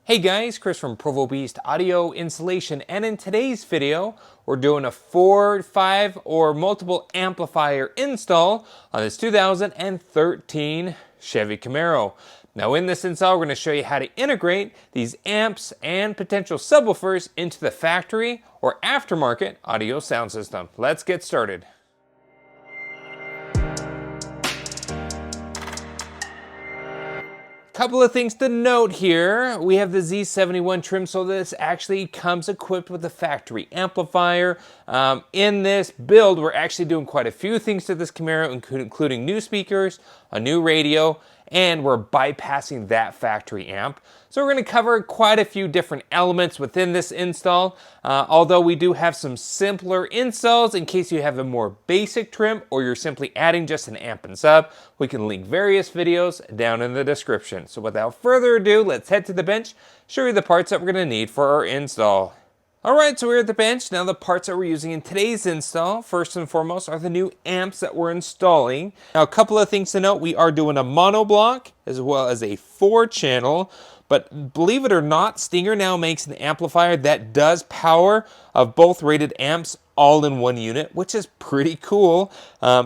Hey guys, Chris from Provo Beast Audio Installation, and in today's video, we're doing a 4, 5, or multiple amplifier install on this 2013 Chevy Camaro. Now in this install, we're going to show you how to integrate these amps and potential subwoofers into the factory or aftermarket audio sound system. Let's get started. Couple of things to note here. We have the Z71 trim, so this actually comes equipped with a factory amplifier. In this build, we're actually doing quite a few things to this Camaro, including new speakers, a new radio, and we're bypassing that factory amp. So we're going to cover quite a few different elements within this install, although we do have some simpler installs in case you have a more basic trim or you're simply adding just an amp and sub. We can link various videos down in the description. So without further ado, let's head to the bench, show you the parts that we're going to need for our install. Alright, so we're at the bench. Now the parts that we're using in today's install, first and foremost, are the new amps that we're installing. Now a couple of things to note, we are doing a mono block as well as a 4-channel, but believe it or not, Stinger now makes an amplifier that does power of both rated amps all in one unit, which is pretty cool.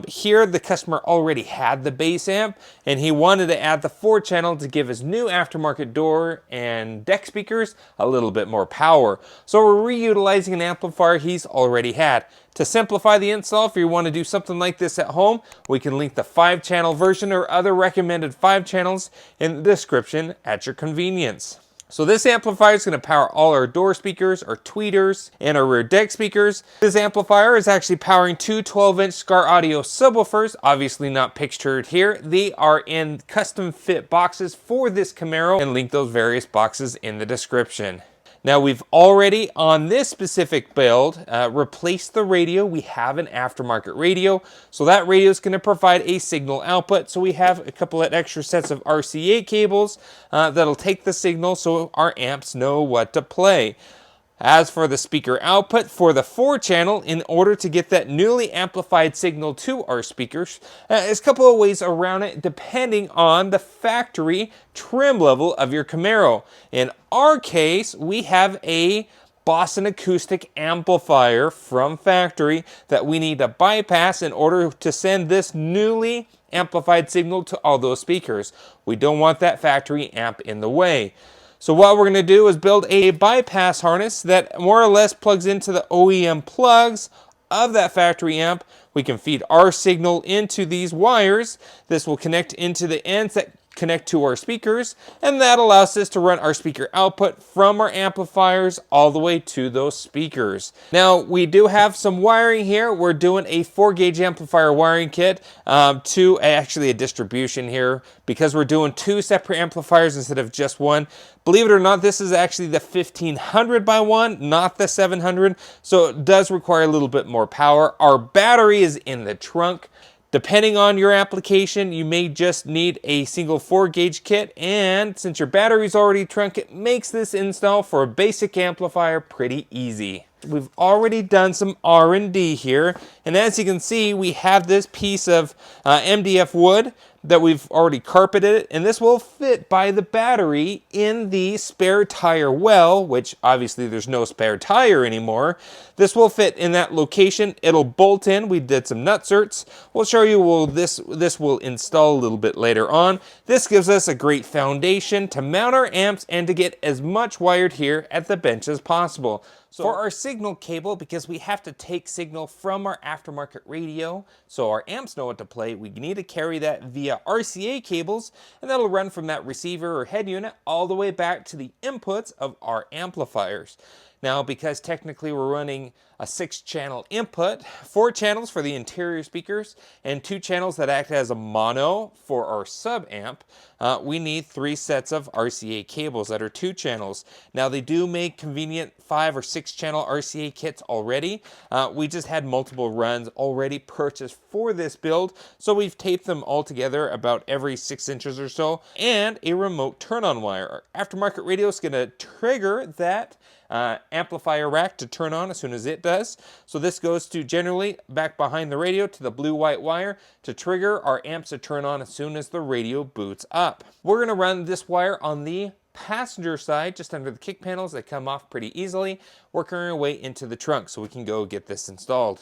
Here the customer already had the bass amp and he wanted to add the 4-channel to give his new aftermarket door and deck speakers a little bit more power. So we're reutilizing an amplifier he's already had. To simplify the install, if you want to do something like this at home, we can link the 5-channel version or other recommended 5 channels in the description at your convenience. So this amplifier is going to power all our door speakers, our tweeters, and our rear deck speakers. This amplifier is actually powering two 12-inch Scar Audio subwoofers, obviously not pictured here. They are in custom fit boxes for this Camaro, and link those various boxes in the description. Now we've already, on this specific build, replaced the radio. We have an aftermarket radio, so that radio is going to provide a signal output. So we have a couple of extra sets of RCA cables that'll take the signal so our amps know what to play. As for the speaker output for the 4-channel, in order to get that newly amplified signal to our speakers, there's a couple of ways around it depending on the factory trim level of your Camaro. In our case, we have a Boston Acoustic amplifier from factory that we need to bypass in order to send this newly amplified signal to all those speakers. We don't want that factory amp in the way. So what we're going to do is build a bypass harness that more or less plugs into the OEM plugs of that factory amp. We can feed our signal into these wires. This will connect into the ends that connect to our speakers, and that allows us to run our speaker output from our amplifiers all the way to those speakers. Now we do have some wiring here. We're doing a 4-gauge amplifier wiring kit to actually a distribution here because we're doing 2 separate amplifiers instead of just one. Believe it or not, this is actually the 1500 by 1, not the 700, so it does require a little bit more power. Our battery is in the trunk. Depending on your application, you may just need a single 4-gauge kit, and since your battery's already trunk, it makes this install for a basic amplifier pretty easy. We've already done some R&D here, and as you can see, we have this piece of MDF wood that we've already carpeted, and this will fit by the battery in the spare tire well, which obviously there's no spare tire anymore. This will fit in that location. It'll bolt in. We did some nutserts. We'll show you this will install a little bit later on. This gives us a great foundation to mount our amps and to get as much wired here at the bench as possible. So for our signal cable, because we have to take signal from our aftermarket radio so our amps know what to play, we need to carry that via RCA cables, and that'll run from that receiver or head unit all the way back to the inputs of our amplifiers. Now, because technically we're running a 6-channel input, 4 channels for the interior speakers, and 2 channels that act as a mono for our sub amp, we need 3 sets of RCA cables that are 2 channels. Now, they do make convenient 5 or 6-channel RCA kits already. We just had multiple runs already purchased for this build, so we've taped them all together about every 6 inches or so, and a remote turn-on wire. Our aftermarket radio is going to trigger that amplifier rack to turn on as soon as it does. So this goes to generally back behind the radio to the blue-white wire to trigger our amps to turn on as soon as the radio boots up. We're going to run this wire on the passenger side, just under the kick panels that come off pretty easily, working our way into the trunk so we can go get this installed.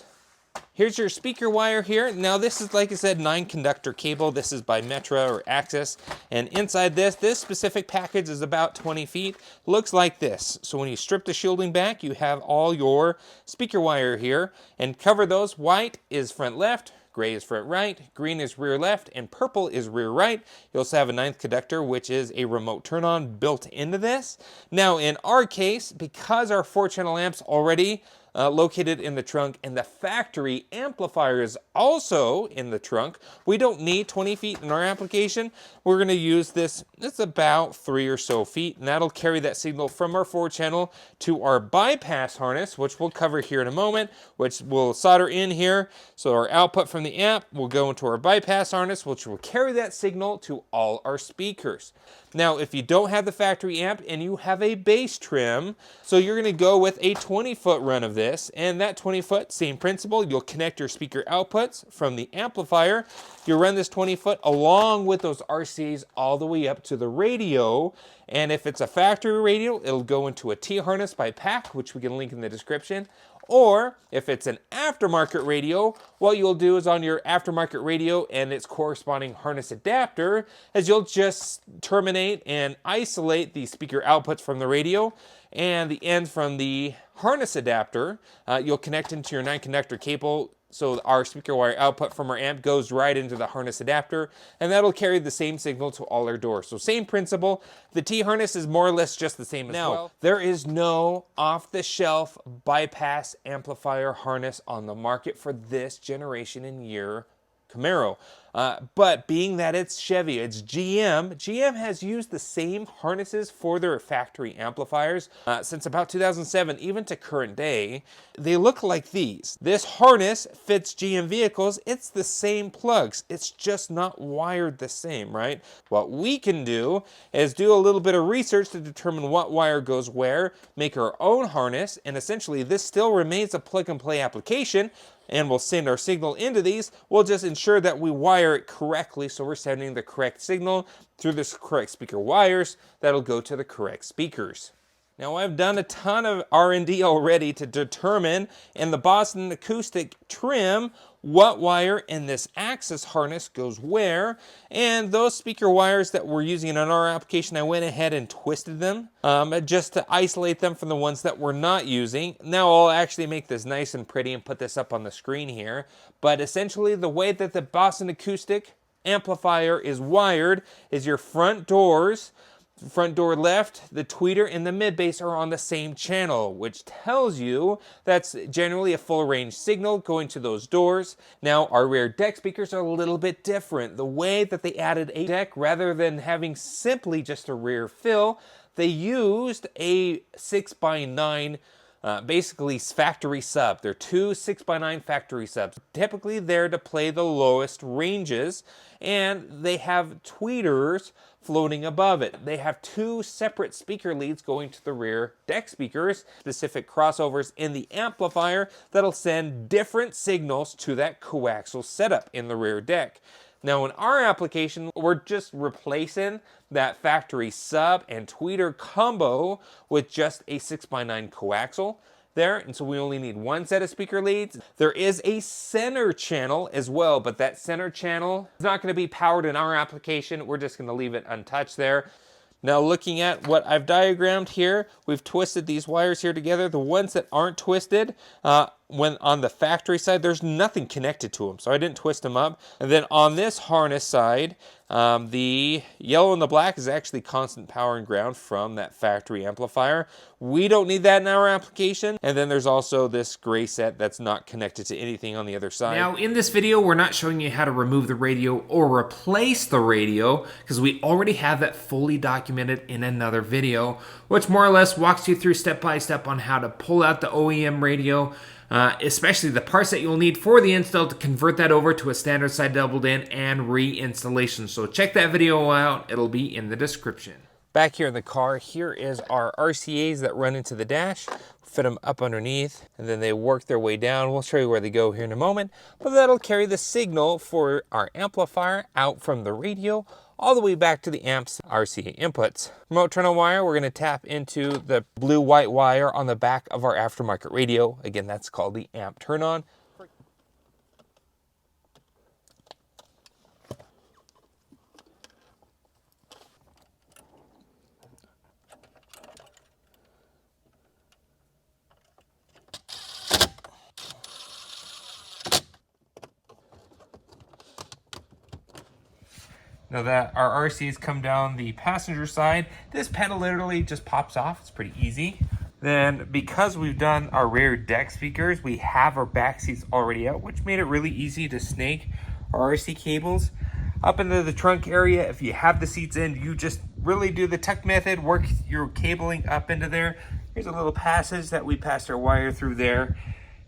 Here's your speaker wire here. Now this is, like I said, 9-conductor cable. This is by Metra or Axxess. And inside this specific package is about 20 feet. Looks like this. So when you strip the shielding back, you have all your speaker wire here. And cover those. White is front left, gray is front right, green is rear left, and purple is rear right. You also have a 9th conductor, which is a remote turn-on built into this. Now in our case, because our 4-channel amp's already located in the trunk, and the factory amplifier is also in the trunk, we don't need 20 feet in our application. We're going to use this, it's about 3 or so feet, and that'll carry that signal from our 4-channel to our bypass harness, which we'll cover here in a moment, which we'll solder in here. So our output from the amp will go into our bypass harness, which will carry that signal to all our speakers. Now, if you don't have the factory amp and you have a bass trim, so you're going to go with a 20-foot run of this, and that 20-foot, same principle, you'll connect your speaker outputs from the amplifier. You run this 20-foot along with those RCAs all the way up to the radio, and if it's a factory radio, it'll go into a T-harness by pack, which we can link in the description. Or if it's an aftermarket radio, what you'll do is on your aftermarket radio and its corresponding harness adapter is you'll just terminate and isolate the speaker outputs from the radio, and the ends from the harness adapter you'll connect into your 9-conductor cable. So our speaker wire output from our amp goes right into the harness adapter, and that'll carry the same signal to all our doors. So same principle. The T-harness is more or less just the same as well. Now, there is no off-the-shelf bypass amplifier harness on the market for this generation and year Camaro. But being that it's Chevy, it's GM has used the same harnesses for their factory amplifiers since about 2007, even to current day. They look like these. This harness fits GM vehicles. It's the same plugs. It's just not wired the same, right? What we can do is do a little bit of research to determine what wire goes where, make our own harness, and essentially this still remains a plug-and-play application, and we'll send our signal into these. We'll just ensure that we wire it correctly, so we're sending the correct signal through the correct speaker wires that'll go to the correct speakers. Now, I've done a ton of R&D already to determine in the Boston Acoustic trim what wire in this Axxess harness goes where, and those speaker wires that we're using in our application, I went ahead and twisted them just to isolate them from the ones that we're not using. Now I'll actually make this nice and pretty and put this up on the screen here, but essentially the way that the Boston Acoustic amplifier is wired is your front doors, front door left, the tweeter, and the mid bass are on the same channel, which tells you that's generally a full range signal going to those doors. Now, our rear deck speakers are a little bit different. The way that they added a deck, rather than having simply just a rear fill, they used a 6x9 basically factory sub. They're two 6x9 factory subs. Typically there to play the lowest ranges, and they have tweeters floating above it. They have two separate speaker leads going to the rear deck speakers, specific crossovers in the amplifier that'll send different signals to that coaxial setup in the rear deck. Now in our application, we're just replacing that factory sub and tweeter combo with just a 6x9 coaxial there, and so we only need one set of speaker leads. There is a center channel as well, but that center channel is not going to be powered in our application. We're just going to leave it untouched there. Now looking at what I've diagrammed here, we've twisted these wires here together. The ones that aren't twisted, when on the factory side, there's nothing connected to them, so I didn't twist them up. And then on this harness side, the yellow and the black is actually constant power and ground from that factory amplifier. We don't need that in our application. And then there's also this gray set that's not connected to anything on the other side. Now in this video, we're not showing you how to remove the radio or replace the radio, because we already have that fully documented in another video, which more or less walks you through step by step on how to pull out the OEM radio, especially the parts that you'll need for the install to convert that over to a standard side doubled in and reinstallation. So check that video out. It'll be in the description. Back here in the car, here is our RCAs that run into the dash. Fit them up underneath, and then they work their way down. We'll show you where they go here in a moment, but that'll carry the signal for our amplifier out from the radio all the way back to the amp's RCA inputs. Remote turn on wire, we're gonna tap into the blue-white wire on the back of our aftermarket radio. Again, that's called the amp turn on. Now that our RCs come down the passenger side, this panel literally just pops off. It's pretty easy. Then because we've done our rear deck speakers, we have our back seats already out, which made it really easy to snake our RC cables up into the trunk area. If you have the seats in, you just really do the tuck method, work your cabling up into there. Here's a little passage that we passed our wire through there.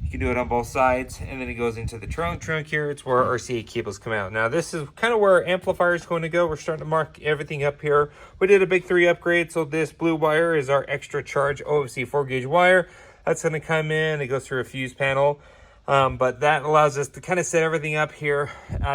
You can do it on both sides, and then it goes into the trunk here. It's where our RCA cables come out. Now this is kind of where our amplifier is going to go. We're starting to mark everything up here. We did a big 3 upgrade, so this blue wire is our extra charge OFC 4-gauge wire. That's going to come in. It goes through a fuse panel, but that allows us to kind of set everything up here.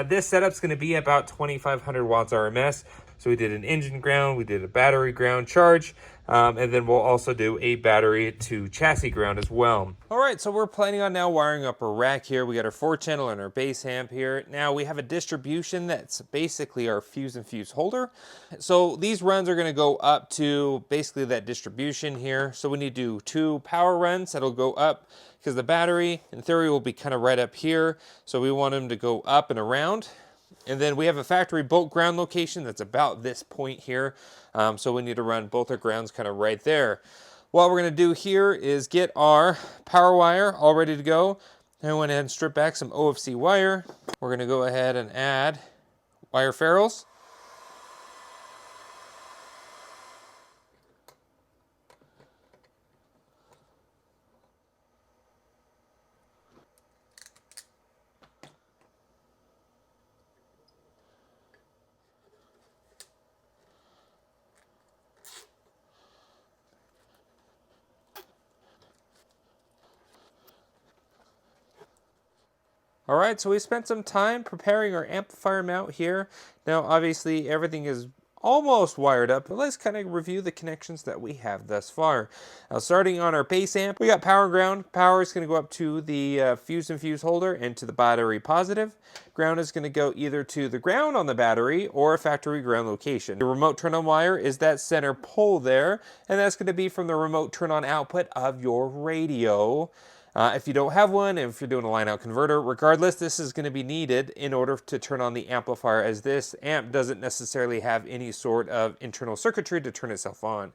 This setup's going to be about 2,500 watts RMS. So we did an engine ground, we did a battery ground charge, and then we'll also do a battery to chassis ground as well. All right, so we're planning on now wiring up our rack here. We got our 4-channel and our bass amp here. Now we have a distribution that's basically our fuse and fuse holder. So these runs are gonna go up to basically that distribution here. So we need to do 2 power runs that'll go up because the battery in theory will be kind of right up here. So we want them to go up and around. And then we have a factory bolt ground location that's about this point here. So we need to run both our grounds kind of right there. What we're gonna do here is get our power wire all ready to go. And I went ahead and strip back some OFC wire. We're gonna go ahead and add wire ferrules. All right, so we spent some time preparing our amplifier mount here. Now, obviously, everything is almost wired up, but let's kind of review the connections that we have thus far. Now, starting on our bass amp, we got power and ground. Power is going to go up to the fuse and fuse holder and to the battery positive. Ground is going to go either to the ground on the battery or a factory ground location. The remote turn on wire is that center pole there, and that's going to be from the remote turn on output of your radio. If you don't have one, if you're doing a line out converter, regardless, this is going to be needed in order to turn on the amplifier, as this amp doesn't necessarily have any sort of internal circuitry to turn itself on.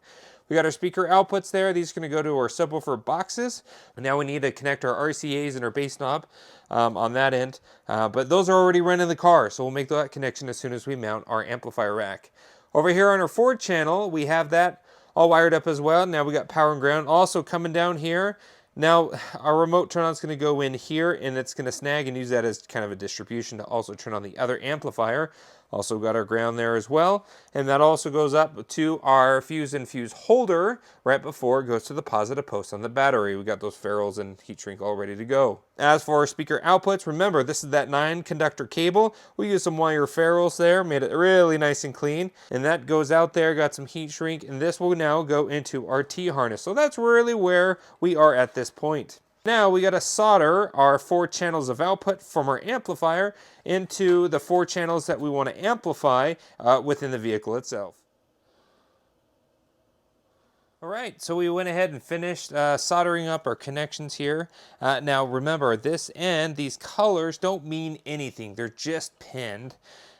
We got our speaker outputs there. These are going to go to our subwoofer boxes. And now we need to connect our RCAs and our bass knob on that end. But those are already running in the car, so we'll make that connection as soon as we mount our amplifier rack. Over here on our Ford channel, we have that all wired up as well. Now we got power and ground also coming down here. Now, our remote turn on is going to go in here, and it's going to snag and use that as kind of a distribution to also turn on the other amplifier. Also got our ground there as well. And that also goes up to our fuse and fuse holder right before it goes to the positive post on the battery. We got those ferrules and heat shrink all ready to go. As for our speaker outputs, remember, this is that 9-conductor cable. We used some wire ferrules there, made it really nice and clean. And that goes out there, got some heat shrink, and this will now go into our T-harness. So that's really where we are at this point. Now we got to solder our 4 channels of output from our amplifier into the 4 channels that we want to amplify within the vehicle itself. All right, so we went ahead and finished soldering up our connections here. Now remember, this end, these colors don't mean anything. They're just pinned.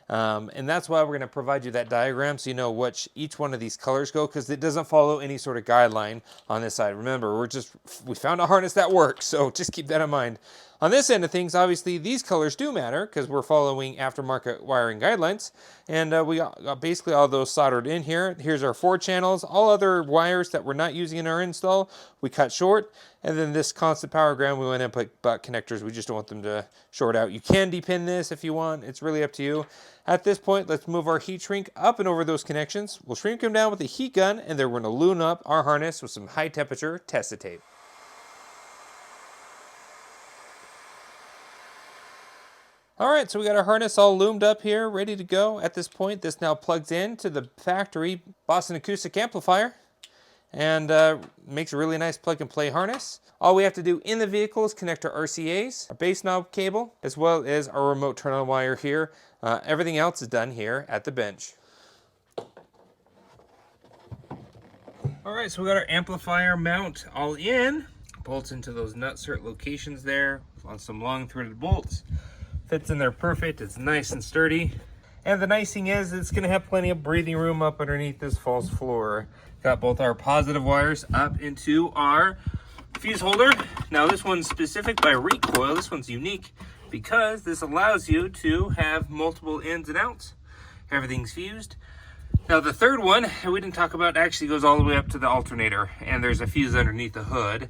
And that's why we're going to provide you that diagram so you know which each one of these colors go, because it doesn't follow any sort of guideline on this side. Remember, we found a harness that works, so just keep that in mind. On this end of things, obviously, these colors do matter because we're following aftermarket wiring guidelines. And we got basically all those soldered in here. Here's our 4 channels. All other wires that we're not using in our install, we cut short. And then this constant power ground, we went and put butt connectors. We just don't want them to short out. You can depin this if you want. It's really up to you. At this point, let's move our heat shrink up and over those connections. We'll shrink them down with a heat gun, and then we're going to lune up our harness with some high temperature Testa tape. All right, so we got our harness all loomed up here, ready to go. At this point, this now plugs in to the factory Boston Acoustic amplifier and makes a really nice plug-and-play harness. All we have to do in the vehicle is connect our RCAs, our bass knob cable, as well as our remote turn-on wire here. Everything else is done here at the bench. All right, so we got our amplifier mount all in. Bolts into those nut cert locations there on some long threaded bolts. Fits in there perfect. It's nice and sturdy. And the nice thing is it's going to have plenty of breathing room up underneath this false floor. Got both our positive wires up into our fuse holder. Now this one's specific by recoil. This one's unique because this allows you to have multiple ins and outs. Everything's fused. Now the third one we didn't talk about actually goes all the way up to the alternator, and there's a fuse underneath the hood.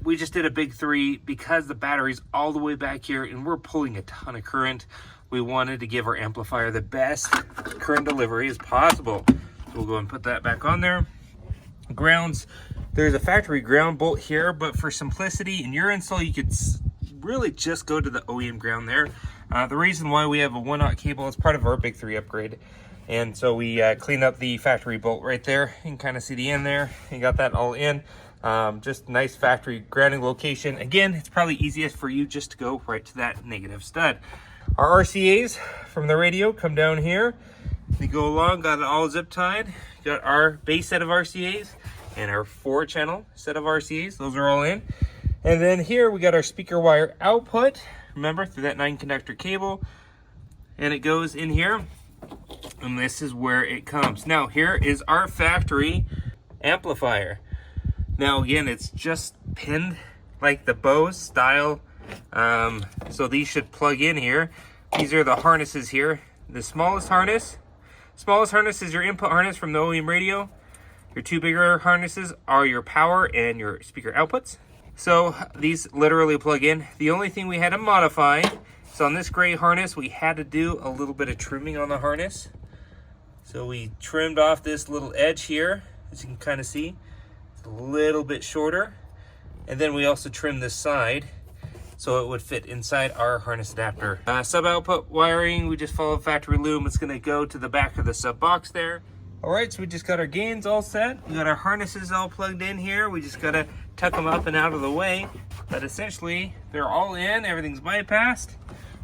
We just did a big 3 because the battery's all the way back here and we're pulling a ton of current. We wanted to give our amplifier the best current delivery as possible. So we'll go and put that back on there. Grounds, there's a factory ground bolt here, but for simplicity in your install, you could really just go to the OEM ground there. The reason why we have a 1/0 cable is part of our big 3 upgrade. And so we cleaned up the factory bolt right there. You can kind of see the end there. You got that all in. Just nice factory grounding location. Again, it's probably easiest for you just to go right to that negative stud. Our RCAs from the radio come down here. They go along, got it all zip tied. Got our base set of RCAs and our 4-channel set of RCAs. Those are all in. And then here we got our speaker wire output. Remember, through that 9-conductor cable. And it goes in here. And this is where it comes. Now, here is our factory amplifier. Now, again, it's just pinned like the Bose style. So these should plug in here. These are the harnesses here. The smallest harness is your input harness from the OEM radio. Your 2 bigger harnesses are your power and your speaker outputs. So these literally plug in. The only thing we had to modify, so on this gray harness, we had to do a little bit of trimming on the harness. So we trimmed off this little edge here, as you can kind of see. It's a little bit shorter. And then we also trimmed this side so it would fit inside our harness adapter. Sub output wiring, we just followed factory loom. It's gonna go to the back of the sub box there. All right, so we just got our gains all set. We got our harnesses all plugged in here. We just gotta tuck them up and out of the way. But essentially, they're all in, everything's bypassed.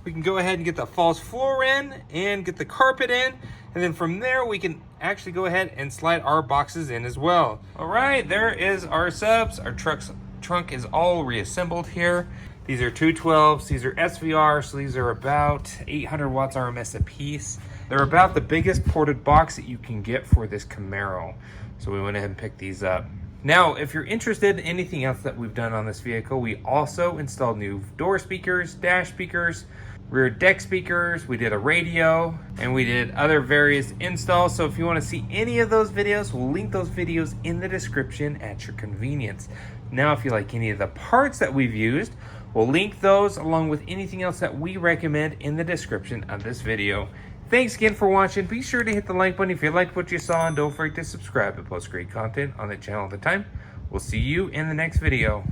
We can go ahead and get the false floor in and get the carpet in. And then from there, we can actually go ahead and slide our boxes in as well. All right, there is our subs. Our trunk is all reassembled here. These are 212s, these are SVR, so these are about 800 watts RMS a piece. They're about the biggest ported box that you can get for this Camaro. So we went ahead and picked these up. Now, if you're interested in anything else that we've done on this vehicle, we also installed new door speakers, dash speakers, rear deck speakers, we did a radio, and we did other various installs. So if you want to see any of those videos, we'll link those videos in the description at your convenience. Now, if you like any of the parts that we've used, we'll link those along with anything else that we recommend in the description of this video. Thanks again for watching. Be sure to hit the like button if you liked what you saw, and don't forget to subscribe to post great content on the channel all the time. We'll see you in the next video.